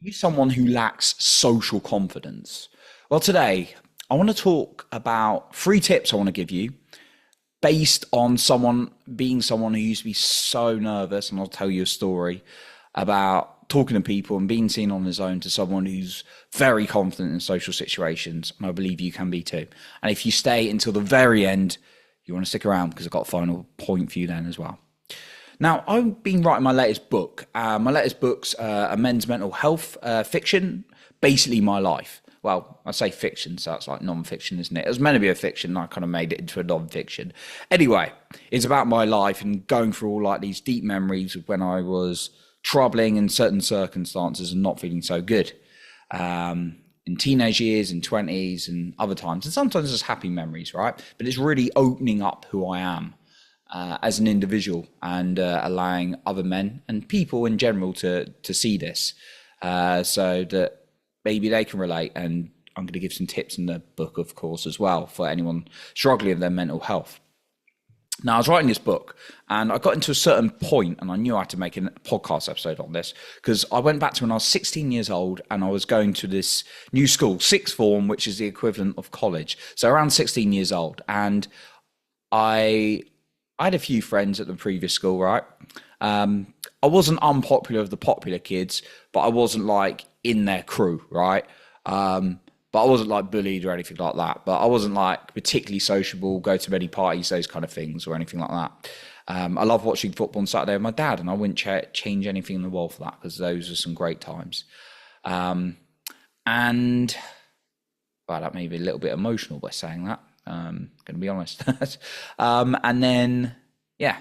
You someone who lacks social confidence. Well, today I want to talk about three tips I want to give you based on someone who used to be so nervous, and I'll tell you a story about talking to people and being seen on his own to someone who's very confident in social situations, and I believe you can be too. And if you stay until the very end, you want to stick around because I've got a final point for you then as well. Now, I've been writing my latest book. My latest book's a men's mental health fiction, basically my life. Well, I say fiction, so that's like non-fiction, isn't it? It was meant to be a fiction, and I kind of made it into a non-fiction. Anyway, it's about my life and going through all like these deep memories of when I was troubling in certain circumstances and not feeling so good. In teenage years, in 20s, and other times. And sometimes it's happy memories, right? But it's really opening up who I am as an individual and allowing other men and people in general to see this so that maybe they can relate. And I'm going to give some tips in the book, of course, as well for anyone struggling with their mental health. Now, I was writing this book and I got into a certain point and I knew I had to make a podcast episode on this because I went back to when I was 16 years old and I was going to this new school, sixth form, which is the equivalent of college. So around 16 years old. And I had a few friends at the previous school, right? I wasn't unpopular with the popular kids, but I wasn't like in their crew, right? But I wasn't like bullied or anything like that. But I wasn't like particularly sociable, go to many parties, those kind of things or anything like that. I love watching football on Saturday with my dad, and I wouldn't change anything in the world for that because those were some great times. And well, that may be a little bit emotional by saying that. Going to be honest. And then, yeah,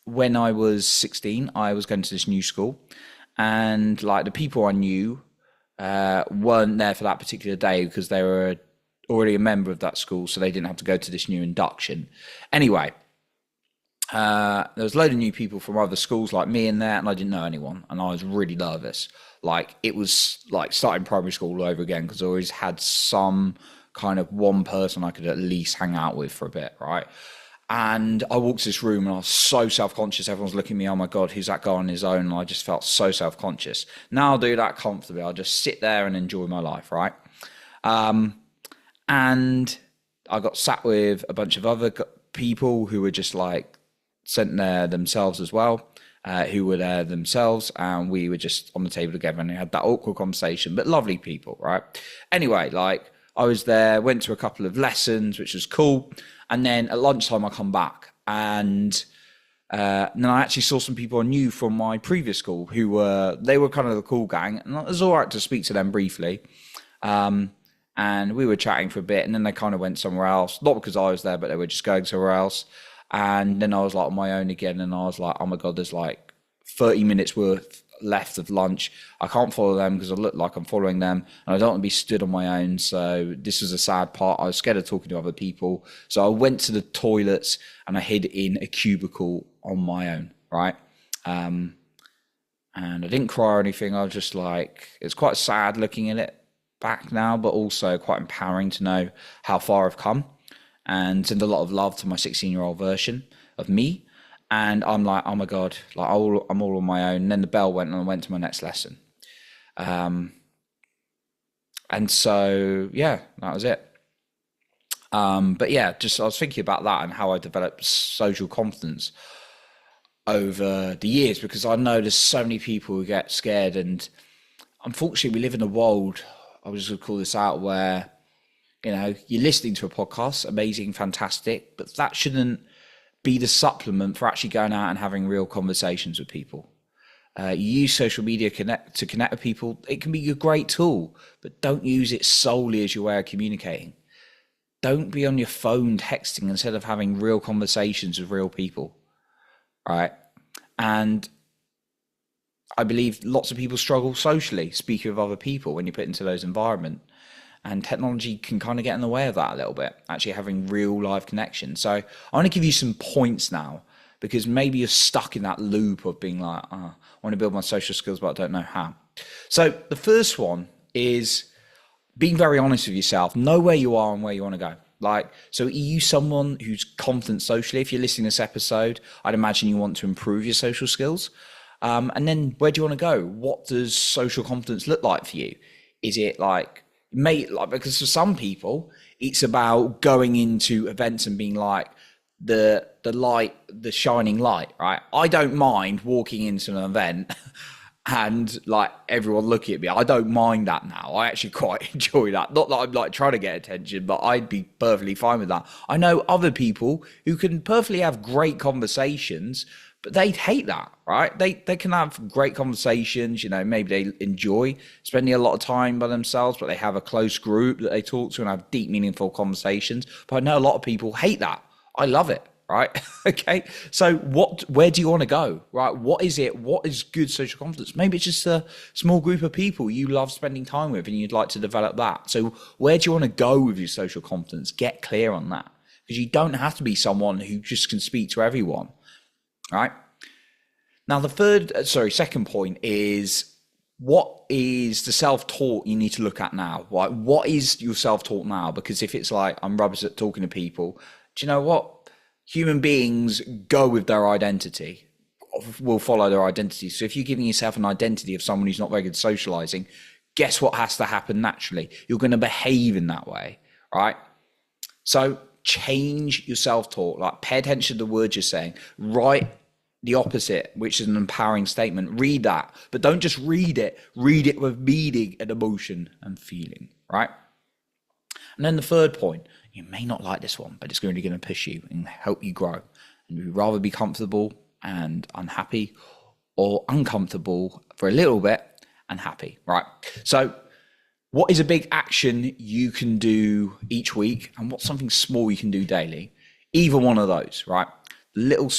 when I was 16, I was going to this new school, and like the people I knew weren't there for that particular day because they were already a member of that school, so they didn't have to go to this new induction. Anyway, there was a load of new people from other schools like me in there, and I didn't know anyone, and I was really nervous. Like it was like starting primary school all over again because I always had some kind of one person I could at least hang out with for a bit, right? And I walked to this room and I was so self-conscious. Everyone's looking at me, oh my God, who's that guy on his own? And I just felt so self-conscious. Now I'll do that comfortably. I'll just sit there and enjoy my life, right? And I got sat with a bunch of other people who were just like sent there themselves as well, who were there themselves. And we were just on the table together and we had that awkward conversation, but lovely people, right? Anyway, like I was there, went to a couple of lessons, which was cool. And then at lunchtime, I come back and then I actually saw some people I knew from my previous school who they were kind of the cool gang. And it was all right to speak to them briefly. And we were chatting for a bit and then they kind of went somewhere else. Not because I was there, but they were just going somewhere else. And then I was like on my own again. And I was like, oh my God, there's like 30 minutes worth left of lunch. I can't follow them because I look like I'm following them and I don't want to be stood on my own. So this was a sad part. I was scared of talking to other people. So I went to the toilets and I hid in a cubicle on my own, right? And I didn't cry or anything. I was just like, it's quite sad looking at it back now, but also quite empowering to know how far I've come and send a lot of love to my 16-year-old version of me. And I'm like, oh my God, like I'm all on my own. And then the bell went and I went to my next lesson. And so, yeah, that was it. But yeah, just I was thinking about that and how I developed social confidence over the years because I know there's so many people who get scared. And unfortunately, we live in a world, I was just going to call this out, where, you know, you're listening to a podcast, amazing, fantastic, but that shouldn't be the supplement for actually going out and having real conversations with people. You use social media to connect with people. It can be a great tool, but don't use it solely as your way of communicating. Don't be on your phone texting instead of having real conversations with real people, right? And I believe lots of people struggle socially, speaking with other people when you put into those environments. And technology can kind of get in the way of that a little bit, actually having real live connection. So I want to give you some points now, because maybe you're stuck in that loop of being like, I want to build my social skills, but I don't know how. So the first one is being very honest with yourself. Know where you are and where you want to go. Like, so are you someone who's confident socially? If you're listening to this episode, I'd imagine you want to improve your social skills. And then where do you want to go? What does social confidence look like for you? Is it like, because for some people, it's about going into events and being like the light, the shining light, right? I don't mind walking into an event and like everyone looking at me. I don't mind that now. I actually quite enjoy that. Not that I'm like trying to get attention, but I'd be perfectly fine with that. I know other people who can perfectly have great conversations, but they'd hate that, right? They can have great conversations, maybe they enjoy spending a lot of time by themselves, but they have a close group that they talk to and have deep, meaningful conversations. But I know a lot of people hate that. I love it. Right. Okay. So where do you want to go? Right. What is it? What is good social confidence? Maybe it's just a small group of people you love spending time with and you'd like to develop that. So where do you want to go with your social confidence? Get clear on that, because you don't have to be someone who just can speak to everyone. Right. Now, second point is, what is the self-taught you need to look at now? Right. What is your self-taught now? Because if it's like, I'm rubbish at talking to people, do you know what? Human beings go with their identity, will follow their identity. So if you're giving yourself an identity of someone who's not very good at socializing, guess what has to happen naturally? You're going to behave in that way, right? So change your self-talk, like pay attention to the words you're saying, write the opposite, which is an empowering statement. Read that, but don't just read it with meaning and emotion and feeling, right? And then the third point, you may not like this one, but it's really going to push you and help you grow. And you'd rather be comfortable and unhappy, or uncomfortable for a little bit and happy, right? So what is a big action you can do each week, and what's something small you can do daily? Either one of those, right? Little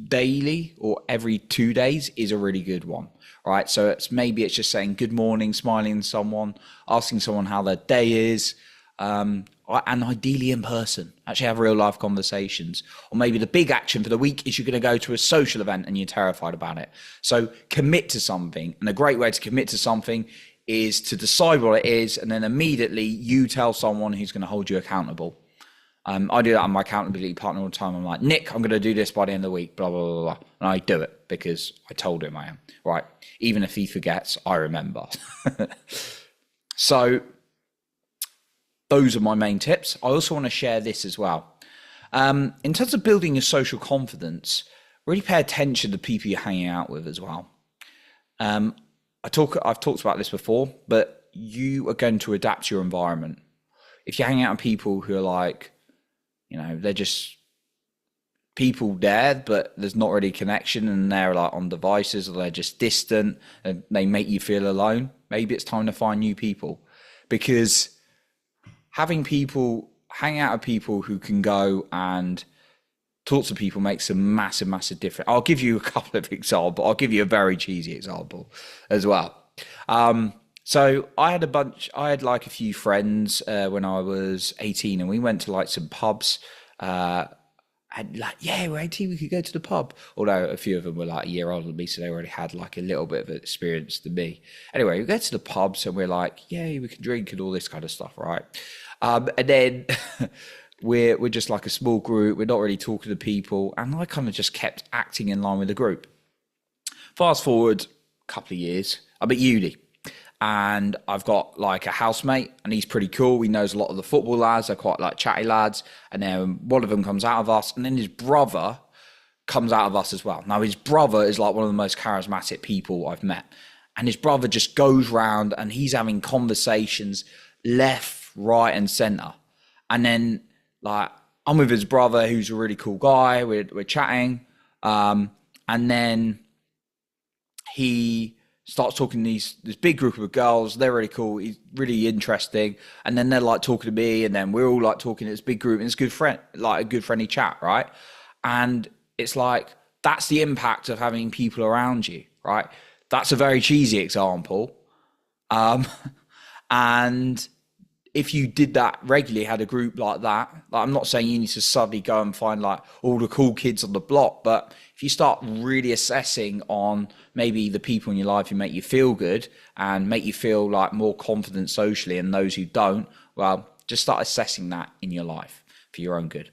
daily or every 2 days is a really good one, right? So maybe it's just saying good morning, smiling at someone, asking someone how their day is, and ideally in person, actually have real life conversations. Or maybe the big action for the week is you're going to go to a social event and you're terrified about it. So commit to something. And a great way to commit to something is to decide what it is, and then immediately you tell someone who's going to hold you accountable. I do that on my accountability partner all the time. I'm like, Nick, I'm going to do this by the end of the week, blah, blah, blah, blah. And I do it because I told him I am, right? Even if he forgets, I remember. So those are my main tips. I also want to share this as well. In terms of building your social confidence, really pay attention to the people you're hanging out with as well. I've talked about this before, but you are going to adapt to your environment. If you're hanging out with people who are like, they're just people there, but there's not really connection, and they're like on devices, or they're just distant and they make you feel alone, maybe it's time to find new people, because hang out with people who can go and talk to people makes a massive, massive difference. I'll give you a couple of examples. I'll give you a very cheesy example as well. So I had like a few friends when I was 18, and we went to like some pubs. And like, yeah, we're 18, we could go to the pub. Although a few of them were like a year older than me, so they already had like a little bit of experience than me. Anyway, we go to the pubs and we're like, yeah, we can drink and all this kind of stuff, right? And then we're just like a small group. We're not really talking to people, and I kind of just kept acting in line with the group. Fast forward a couple of years, I'm at uni. And I've got like a housemate, and he's pretty cool. He knows a lot of the football lads. They're quite like chatty lads. And then one of them comes out of us, and then his brother comes out of us as well. Now, his brother is like one of the most charismatic people I've met. And his brother just goes round and he's having conversations left, right, and center. And then like I'm with his brother, who's a really cool guy. We're chatting. And then he starts talking to this big group of girls. They're really cool. He's really interesting. And then they're like talking to me, and then we're all like talking to this big group, and it's a good friendly chat, right? And it's like, that's the impact of having people around you, right? That's a very cheesy example. And if you did that regularly, had a group like that, like, I'm not saying you need to suddenly go and find like all the cool kids on the block, but if you start really assessing on maybe the people in your life who make you feel good and make you feel like more confident socially, and those who don't, well, just start assessing that in your life for your own good.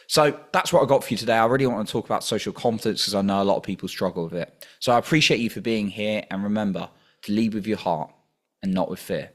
So that's what I got for you today. I really want to talk about social confidence because I know a lot of people struggle with it. So I appreciate you for being here. And remember to lead with your heart and not with fear.